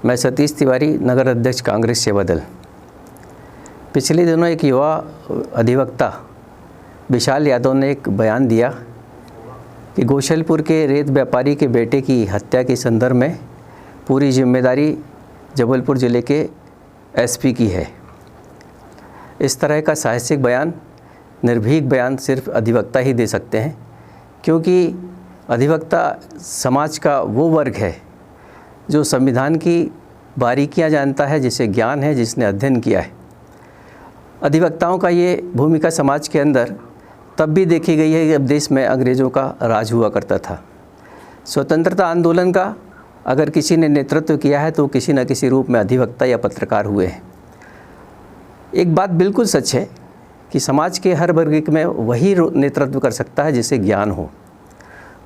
मैं सतीश तिवारी, नगर अध्यक्ष कांग्रेस सेवा दल। पिछले दिनों एक युवा अधिवक्ता विशाल यादव ने एक बयान दिया कि गोशलपुर के रेत व्यापारी के बेटे की हत्या के संदर्भ में पूरी जिम्मेदारी जबलपुर ज़िले के एसपी की है। इस तरह का साहसिक बयान, निर्भीक बयान सिर्फ अधिवक्ता ही दे सकते हैं, क्योंकि अधिवक्ता समाज का वो वर्ग है जो संविधान की बारीकियां जानता है, जिसे ज्ञान है, जिसने अध्ययन किया है। अधिवक्ताओं का ये भूमिका समाज के अंदर तब भी देखी गई है जब देश में अंग्रेज़ों का राज हुआ करता था। स्वतंत्रता आंदोलन का अगर किसी ने नेतृत्व किया है तो किसी न किसी रूप में अधिवक्ता या पत्रकार हुए हैं। एक बात बिल्कुल सच है कि समाज के हर वर्ग में वही नेतृत्व कर सकता है जिसे ज्ञान हो।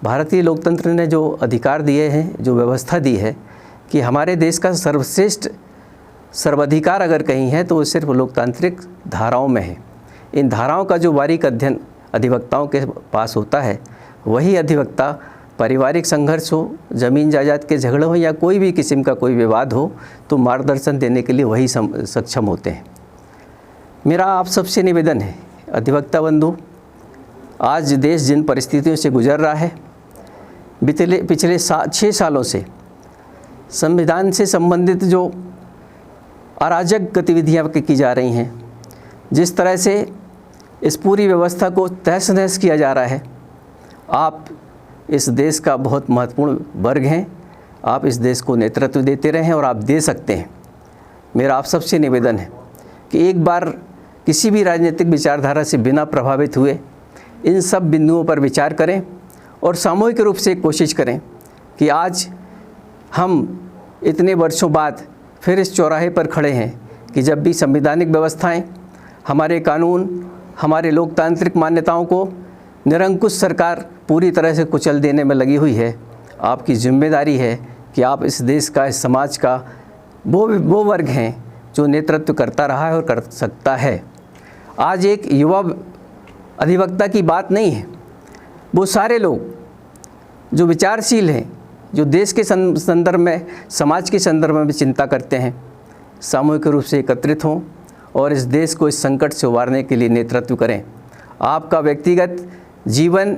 भारतीय लोकतंत्र ने जो अधिकार दिए हैं, जो व्यवस्था दी है कि हमारे देश का सर्वश्रेष्ठ सर्वाधिकार अगर कहीं है तो वो सिर्फ लोकतांत्रिक धाराओं में है। इन धाराओं का जो बारीक अध्ययन अधिवक्ताओं के पास होता है, वही अधिवक्ता पारिवारिक संघर्ष हो, ज़मीन जायदाद के झगड़े हो या कोई भी किस्म का कोई विवाद हो तो मार्गदर्शन देने के लिए वही सक्षम होते हैं। मेरा आप सबसे निवेदन है, अधिवक्ता बंधु, आज देश जिन परिस्थितियों से गुजर रहा है, पिछले 6 सालों से संविधान से संबंधित जो अराजक गतिविधियां की जा रही हैं, जिस तरह से इस पूरी व्यवस्था को तहस नहस किया जा रहा है, आप इस देश का बहुत महत्वपूर्ण वर्ग हैं। आप इस देश को नेतृत्व देते रहें और आप दे सकते हैं। मेरा आप सबसे निवेदन है कि एक बार किसी भी राजनीतिक विचारधारा से बिना प्रभावित हुए इन सब बिंदुओं पर विचार करें और सामूहिक रूप से कोशिश करें कि आज हम इतने वर्षों बाद फिर इस चौराहे पर खड़े हैं कि जब भी संवैधानिक व्यवस्थाएं, हमारे कानून, हमारे लोकतांत्रिक मान्यताओं को निरंकुश सरकार पूरी तरह से कुचल देने में लगी हुई है, आपकी जिम्मेदारी है कि आप इस देश का, इस समाज का वो वर्ग हैं जो नेतृत्व करता रहा है और कर सकता है। आज एक युवा अधिवक्ता की बात नहीं है, वो सारे लोग जो विचारशील हैं, जो देश के संदर्भ में, समाज के संदर्भ में भी चिंता करते हैं, सामूहिक रूप से एकत्रित हों और इस देश को इस संकट से उबारने के लिए नेतृत्व करें। आपका व्यक्तिगत जीवन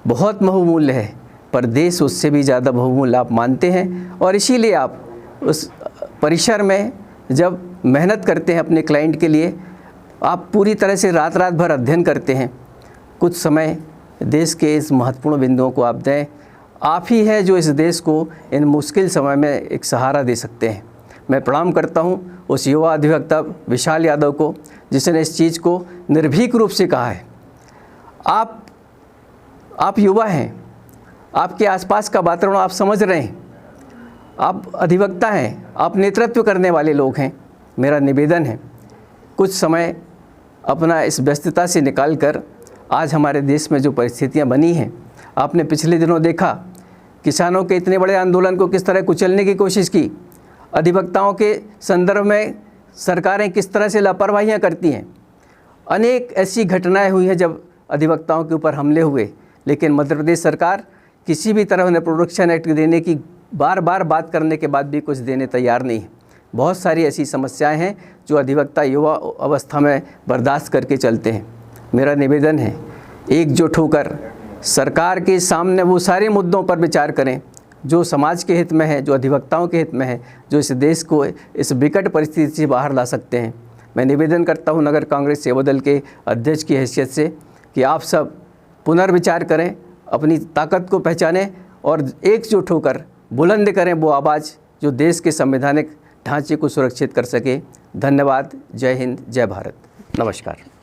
बहुत बहुमूल्य है, पर देश उससे भी ज़्यादा बहुमूल्य आप मानते हैं और इसीलिए आप उस परिसर में जब मेहनत करते हैं अपने क्लाइंट के लिए, आप पूरी तरह से रात रात भर अध्ययन करते हैं। कुछ समय देश के इस महत्वपूर्ण बिंदुओं को आप दें। आप ही हैं जो इस देश को इन मुश्किल समय में एक सहारा दे सकते हैं। मैं प्रणाम करता हूं उस युवा अधिवक्ता विशाल यादव को, जिसने इस चीज़ को निर्भीक रूप से कहा है। आप युवा हैं, आपके आसपास का वातावरण आप समझ रहे हैं, आप अधिवक्ता हैं, आप नेतृत्व करने वाले लोग हैं। मेरा निवेदन है, कुछ समय अपना इस व्यस्तता से निकाल कर, आज हमारे देश में जो परिस्थितियां बनी हैं, आपने पिछले दिनों देखा किसानों के इतने बड़े आंदोलन को किस तरह कुचलने की कोशिश की। अधिवक्ताओं के संदर्भ में सरकारें किस तरह से लापरवाहियां करती हैं। अनेक ऐसी घटनाएं हुई हैं जब अधिवक्ताओं के ऊपर हमले हुए, लेकिन मध्य प्रदेश सरकार किसी भी तरह उन्हें प्रोटेक्शन एक्ट देने की बार बार बात करने के बाद भी कुछ देने तैयार नहीं है। बहुत सारी ऐसी समस्याएं हैं जो अधिवक्ता युवा अवस्था में बर्दाश्त करके चलते हैं। मेरा निवेदन है, एकजुट होकर सरकार के सामने वो सारे मुद्दों पर विचार करें जो समाज के हित में है, जो अधिवक्ताओं के हित में है, जो इस देश को इस विकट परिस्थिति से बाहर ला सकते हैं। मैं निवेदन करता हूं नगर कांग्रेस सेवा दल के अध्यक्ष की हैसियत से कि आप सब पुनर्विचार करें, अपनी ताकत को पहचानें और एकजुट होकर बुलंद करें वो आवाज़ जो देश के संवैधानिक ढांचे को सुरक्षित कर सके। धन्यवाद। जय हिंद, जय भारत। नमस्कार।